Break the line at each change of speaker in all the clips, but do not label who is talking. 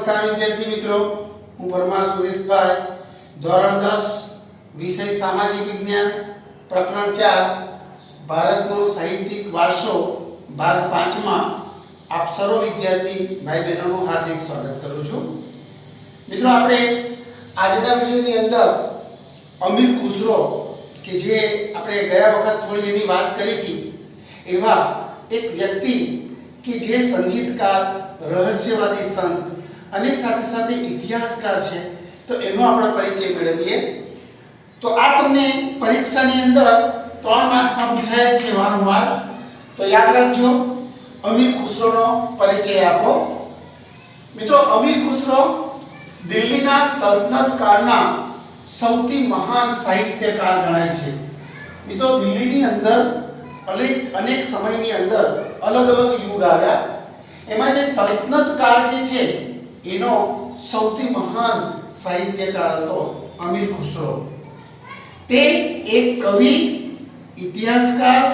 નમસ્કાર વિદ્યાર્થી મિત્રો, હું પરમાર સુરેશભાઈ, ધોરણ 10 વિષય સામાજિક વિજ્ઞાન, પ્રકરણ 4 ભારતનો સાહિત્યિક વારસો ભાગ 5 માં આપ સર્વ વિદ્યાર્થી ભાઈ બહેનોનું હાર્દિક સ્વાગત કરું છું. મિત્રો, આપણે આજના વિડિયોની અંદર અમીર ખુસરો કે જે આપણે ગયા વખત થોડી એની વાત કરી હતી, એવા એક વ્યક્તિ કે જે સંગીતકાર, રહસ્યવાદી સંત અને સાથે સાથે ઇતિહાસકાર છે, તો એનો આપણે પરિચય મેળવીએ. તો આ તમને પરીક્ષાની અંદર 3 માર્ક્સમાં પૂછાય છે વારંવાર, તો યાદ રાખજો. અમીર ખુસરોનો પરિચય આપો. મિત્રો, અમીર ખુસરો દિલ્હીના સલ્તનત કાળના સૌથી મહાન સાહિત્યકાર ગણાય છે. મિત્રો, દિલ્હીની અંદર અનેક સમયની અંદર અલગ અલગ યુગ આવ્યા. એમાં જે સલ્તનત કાળ જે છે એનો સૌથી મહાન સાહિત્યકાર હતો અમીર ખુસરો. તે એક કવિ, ઇતિહાસકાર,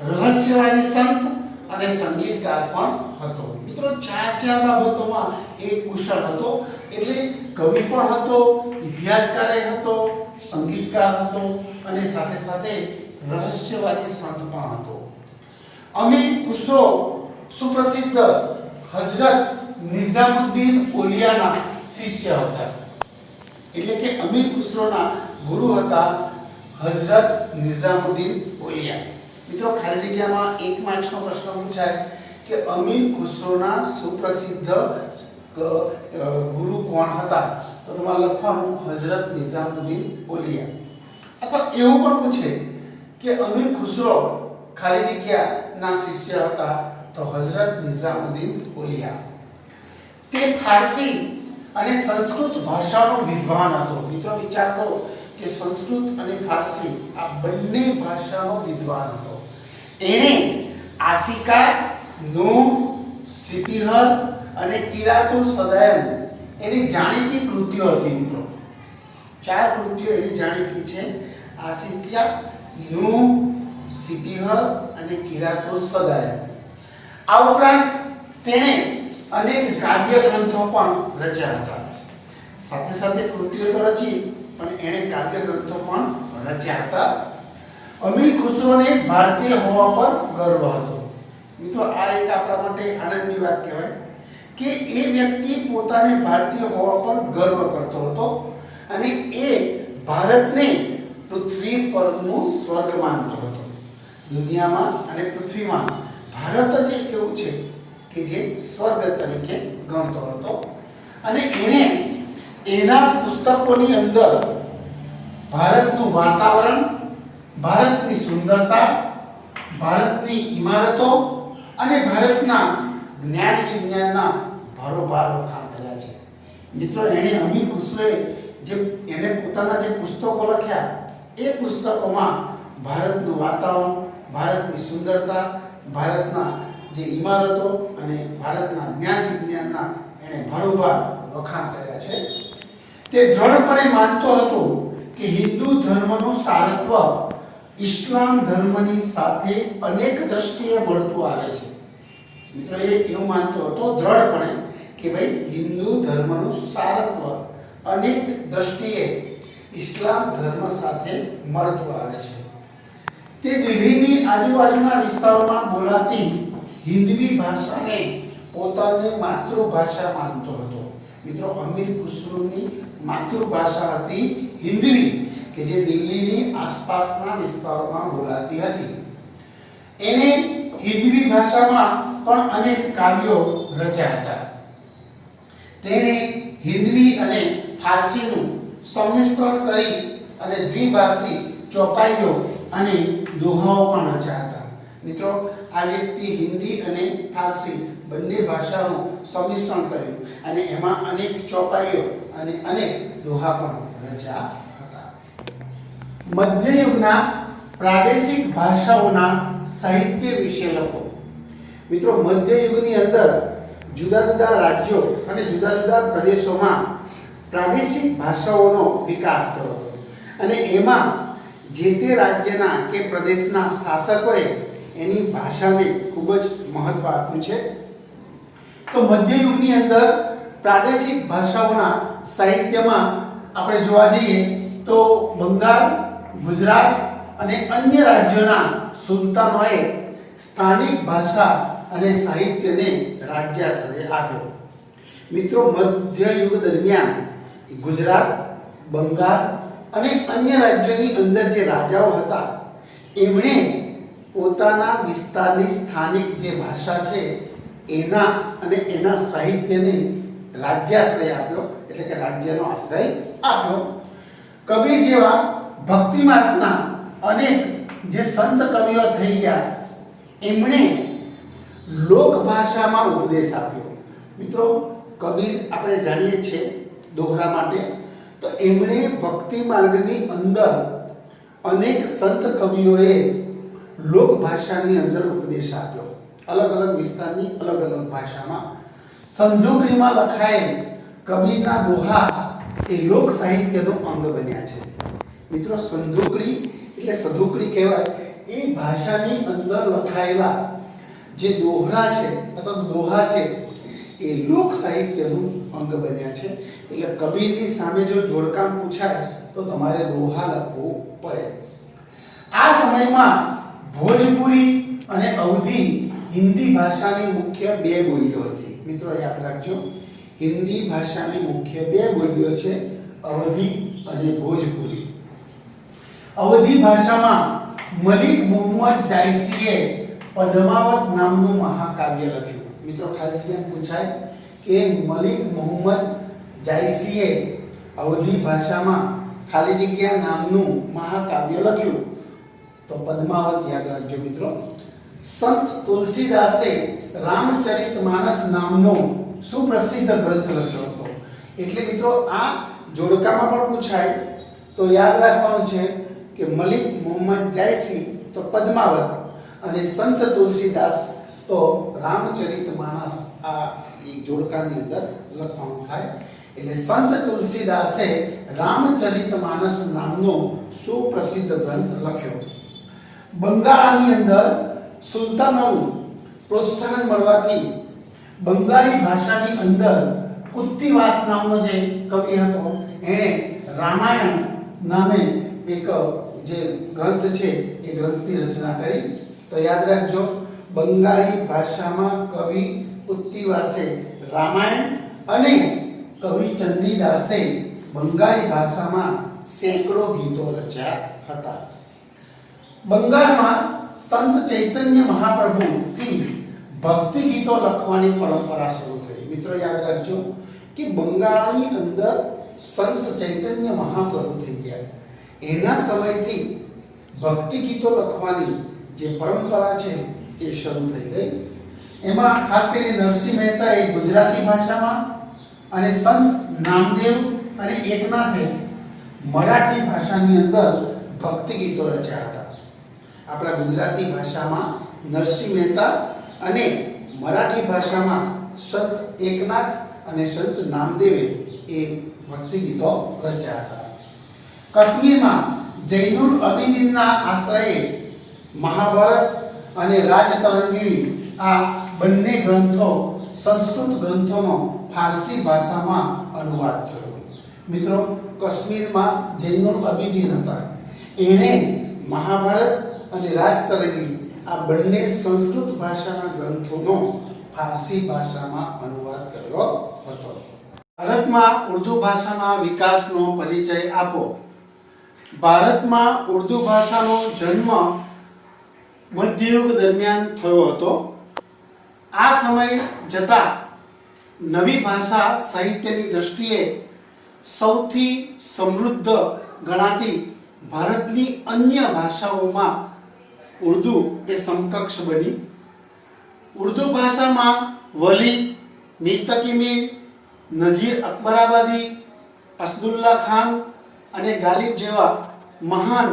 રહસ્યવાદી સંત અને સંગીતકાર પણ હતો. મિત્રો, ચાર બાબતોમાં એ કુશળ હતો. એટલે કવિ પણ હતો, ઇતિહાસકાર હતો, સંગીતકાર હતો અને સાથે સાથે રહસ્યવાદી સંત પણ હતો. અમીર ખુસરો સુપ્રસિદ્ધ હઝરત નિઝામુદ્દીન ઓલિયાના શિષ્ય હતા. એટલે કે અમીર ખુસરોના ગુરુ હતા હઝરત નિઝામુદ્દીન ઓલિયા. મિત્રો, ખાલી જગ્યામાં 1 માર્ક્સનો પ્રશ્ન પૂછાય કે અમીર ખુસરોના સુપ્રસિદ્ધ ગુરુ કોણ હતા, તો તમારે લખવાનું હઝરત નિઝામુદ્દીન ઓલિયા. અથવા એવું પણ પૂછે કે અમીર ખુસરો ખાલી જગ્યાના શિષ્ય હતા, તો હઝરત નિઝામુદ્દીન ઓલિયા. તે ફારસી અને સંસ્કૃત ભાષાનો વિદ્વાન હતો. મિત્રો, વિચાર કરો કે સંસ્કૃત અને ફારસી આ બંને ભાષાનો વિદ્વાન હતો. એણે આસિકા, નૂહ, સિપિહર અને કિરાતુલ સદાયન એની જાણીતી કૃતિઓ હતી. મિત્રો, 4 કૃતિઓ એની જાણીતી છે: આસિકા, નૂહ, સિપિહર અને કિરાતુલ સદાયન. આ ઉપરાંત તેણે અનેક કાવ્ય ગ્રંથો પણ રચ્યા હતા. સાથે સાથે કૃતિઓ તો રચી, પણ એણે કાવ્ય ગ્રંથો પણ રચ્યા હતા. અમીર ખુસરોને ભારતીય હોવા પર ગર્વ હતો. મિત્રો, આ એક આપણા માટે આનંદની વાત કહેવાય કે એ વ્યક્તિ પોતાને ભારતીય હોવા પર ગર્વ કરતો હતો અને એ ભારતને પૃથ્વી પરનું સ્વર્ગ માનતો હતો. દુનિયામાં અને પૃથ્વીમાં ભારત જ એક એવું છે કે જે સ્વર્ગ તરીકે ગણતો હતો. અને એણે એના પુસ્તકોની અંદર ભારતનું વાતાવરણ, ભારતની સુંદરતા, ભારતની ઇમારતો અને ભારતના જ્ઞાન વિજ્ઞાનના ભારોભાર વખાણ કર્યા છે. મિત્રો, એણે અમીર ખુસરોએ એને પોતાના જે પુસ્તકો લખ્યા, એ પુસ્તકોમાં ભારતનું વાતાવરણ, ભારતની સુંદરતા, ભારતના જે ઇમારતો અને ભારતના જ્ઞાન વિજ્ઞાનના એણે ભારોભાર વખાણ કર્યા છે. તે દ્રઢપણે માનતો હતો કે હિન્દુ ધર્મનું સારત્વ ઇસ્લામ ધર્મની સાથે અનેક દ્રષ્ટિએ મળતું આવે છે. મિત્રો, એ એવું માનતો હતો દ્રઢપણે કે ભાઈ હિન્દુ ધર્મનું સારત્વ અનેક દ્રષ્ટિએ ઇસ્લામ ધર્મ સાથે મળતું આવે છે. તે દિલ્હીની આજુબાજુના વિસ્તારોમાં બોલાતી હિન્દી ભાષાને પોતાની માતૃભાષા માનતો હતો. મિત્રો, અમીર ખુસરોની માતૃભાષા હતી હિન્દી, કે જે દિલ્હીની આસપાસના વિસ્તારોમાં બોલાતી હતી. એને હિન્દી ભાષામાં પણ અનેક કાવ્યો રચ્યા હતા. તેને હિન્દી અને ફારસીનું સંમિશ્રણ કરી અને દ્વિભાષી ચોપાઈઓ અને દોહાઓ પણ રચ્યા હતા. મિત્રો, આ વ્યક્તિ હિન્દી અને ફારસી બંને ભાષાનું સંમિશ્રણ કર્યું અને એમાં અનેક ચોપાઈઓ અને અનેક દોહા પણ રચ્યા હતા. મધ્યયુગના પ્રાદેશિક ભાષાઓના સાહિત્ય વિશે લખો. મિત્રો, મધ્યયુગની અંદર જુદા જુદા રાજ્યો અને જુદા જુદા પ્રદેશોમાં પ્રાદેશિક ભાષાઓનો વિકાસ થયો હતો અને એમાં જે તે રાજ્યના કે પ્રદેશના શાસકોએ એની ભાષાને ખૂબ જ મહત્વ આપ્યું છે. તો મધ્યયુગની અંદર પ્રાદેશિક ભાષાઓના સાહિત્યમાં આપણે જોવા જઈએ તો બંગાળ, ગુજરાત અને અન્ય રાજ્યોના સુલતાનોએ સ્થાનિક ભાષા અને સાહિત્યને રાજ્યાશ્રય આપ્યો. મિત્રો, મધ્યયુગ દરમિયાન ગુજરાત, બંગાળ અને અન્ય રાજ્યોની અંદર જે રાજાઓ હતા એમણે પોતાના વિસ્તારની સ્થાનિક જે ભાષા છે એના અને એના સાહિત્યને રાજ્યાશ્રય આપ્યો, એટલે કે રાજ્યનો આશ્રય આપ્યો. કબીર જેવા ભક્તિ માર્ગના અનેક જે સંત કવિઓ થઈ ગયા એમણે લોક ભાષામાં ઉપદેશ આપ્યો. મિત્રો, કબીર આપણે જાણીએ છીએ દોહરા માટે, તો એમણે ભક્તિ માર્ગની અંદર અનેક સંત કવિઓએ લોક ભાષાની અંદર ઉપદેશ આપ્યો, અલગ અલગ વિસ્તારની અલગ અલગ ભાષામાં. સંધુકડીમાં લખાયેલ કબીરના દોહા એ લોક સાહિત્યનો અંગ બન્યા છે. મિત્રો, સંધુકડી એટલે સધુકડી કહેવાય એ ભાષાની અંદર લખાયેલા જે દોહરા છે અથવા દોહા છે એ લોક સાહિત્યનું અંગ બન્યા છે. એટલે કબીરની સામે જો જોડકામ પૂછાય તો તમારે દોહા લખવું પડે. આ સમયમાં ભોજપુરી અને અવધી હિન્દી ભાષાની મુખ્ય બે બોલીઓ હતી. મિત્રો, યાદ રાખજો, હિન્દી ભાષાની મુખ્ય બે બોલીઓ છે અવધી અને ભોજપુરી. અવધી ભાષામાં મલિક મુહમ્મદ જાયસીએ પદ્માવત નામનું મહાકાવ્ય લખ્યું. મિત્રો, ખાલી જગ્યા પૂછાય કે મલિક મુહમ્મદ જાયસીએ અવધી ભાષામાં ખાલી જગ્યા નામનું મહાકાવ્ય લખ્યું તો પદ્માવત યાદ રાખજો. મિત્રો, સંત તુલસીદાસે રામચરિતમાનસ નામનો સુપ્રસિદ્ધ ગ્રંથ લખ્યો હતો. એટલે મિત્રો, આ જોડકામાં પણ પૂછાય તો યાદ રાખવાનું છે કે મલિક મુહમ્મદ જાયસી તો પદ્માવત અને સંત તુલસીદાસ તો રામચરિતમાનસ. આ જોડકાની અંદર લખવાનું થાય. એટલે સંત તુલસીદાસે રામચરિતમાનસ નામનો સુપ્રસિદ્ધ ગ્રંથ લખ્યો. બંગાળની અંદર સુલતાનોનું પ્રોત્સાહન મળવાથી બંગાળી ભાષાની અંદર કુત્તિવાસ નામનો જે કવિ હતો એણે રામાયણ નામે એક જે ગ્રંથ છે એ ગ્રંથની રચના કરી. તો યાદ રાખજો, બંગાળી ભાષામાં કવિ કુત્તિવાસે રામાયણ અને કવિ ચંડીદાસે બંગાળી ભાષામાં સેંકડો ગીતો રચ્યા હતા. બંગાળમાં સંત ચૈતન્ય મહાપ્રભુથી ભક્તિ ગીતો લખવાની પરંપરા શરૂ થઈ. મિત્રો, યાદ રાખજો કે બંગાળની અંદર સંત ચૈતન્ય મહાપ્રભુ થઈ ગયા, એના સમયથી ભક્તિ ગીતો લખવાની જે પરંપરા છે એ શરૂ થઈ ગઈ. એમાં ખાસ કરીને નરસિંહ મહેતા એ ગુજરાતી ભાષામાં અને સંત નામદેવ અને એકનાથે મરાઠી ભાષાની અંદર ભક્તિ ગીતો રચ્યા હતા. આપણા ગુજરાતી ભાષામાં નરસિંહ મહેતા અને મરાઠી ભાષામાં સંત એકનાથ અને સંત નામદેવે એ ભક્તિ ગીતો રચ્યા હતા. કાશ્મીરમાં જૈનુલ અબિદીનના આશ્રયે મહાભારત અને રાજતરંગીણી આ બંને ગ્રંથો સંસ્કૃત ગ્રંથોનો ફારસી ભાષામાં અનુવાદ થયો. મિત્રો, કાશ્મીરમાં જૈનુલ અબિદીન હતા, એણે મહાભારત અને રાજતરંગીણી આ બંને સંસ્કૃત ભાષાના ગ્રંથોનો ફારસી ભાષામાં અનુવાદ કર્યો હતો. ભારતમાં ઉર્દુ ભાષાના વિકાસનો પરિચય આપો. ભારતમાં ઉર્દુ ભાષાનો જન્મ મધ્યયુગ દરમિયાન થયો હતો. આ સમય જતાં નવી ભાષા સાહિત્યની દ્રષ્ટિએ સૌથી સમૃદ્ધ ગણાતી ભારતની અન્ય ભાષાઓમાં ઉર્દુ એ સમકક્ષ બની. ઉર્દુ ભાષામાં વલી, મીર તકી મીર, નજીર અકબરાબાદી, અસદુલ્લા ખાન અને ગાલિબ જેવા મહાન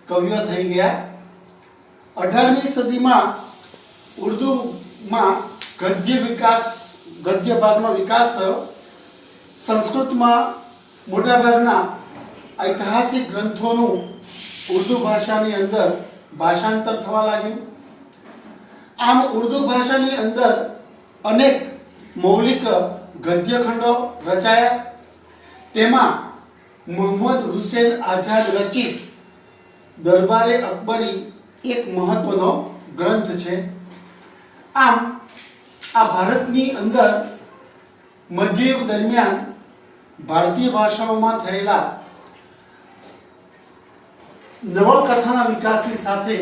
કવિઓ થઈ ગયા. 18મી સદીમાં ઉર્દુમાં ગદ્ય ભાગનો વિકાસ થયો. સંસ્કૃતમાં મોટાભાગના ઐતિહાસિક ગ્રંથોનું ઉર્દુ ભાષાની અંદર ભાષાંતર થવા લાગ્યું. આમ ઉર્દુ ભાષાની અંદર અનેક મૌલિક ગદ્યખંડો રચાયા. તેમાં મોહમ્મદ હુસેન આઝાદ રચિત દરબારે અકબરી એક મહત્વનો ગ્રંથ છે. આમ આ ભારતની અંદર મધ્યયુગ દરમિયાન ભારતીય ભાષાઓમાં થયેલા નવલકથાના વિકાસની સાથે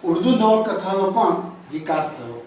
ઉર્દુ નવલકથાનો પણ વિકાસ થયો.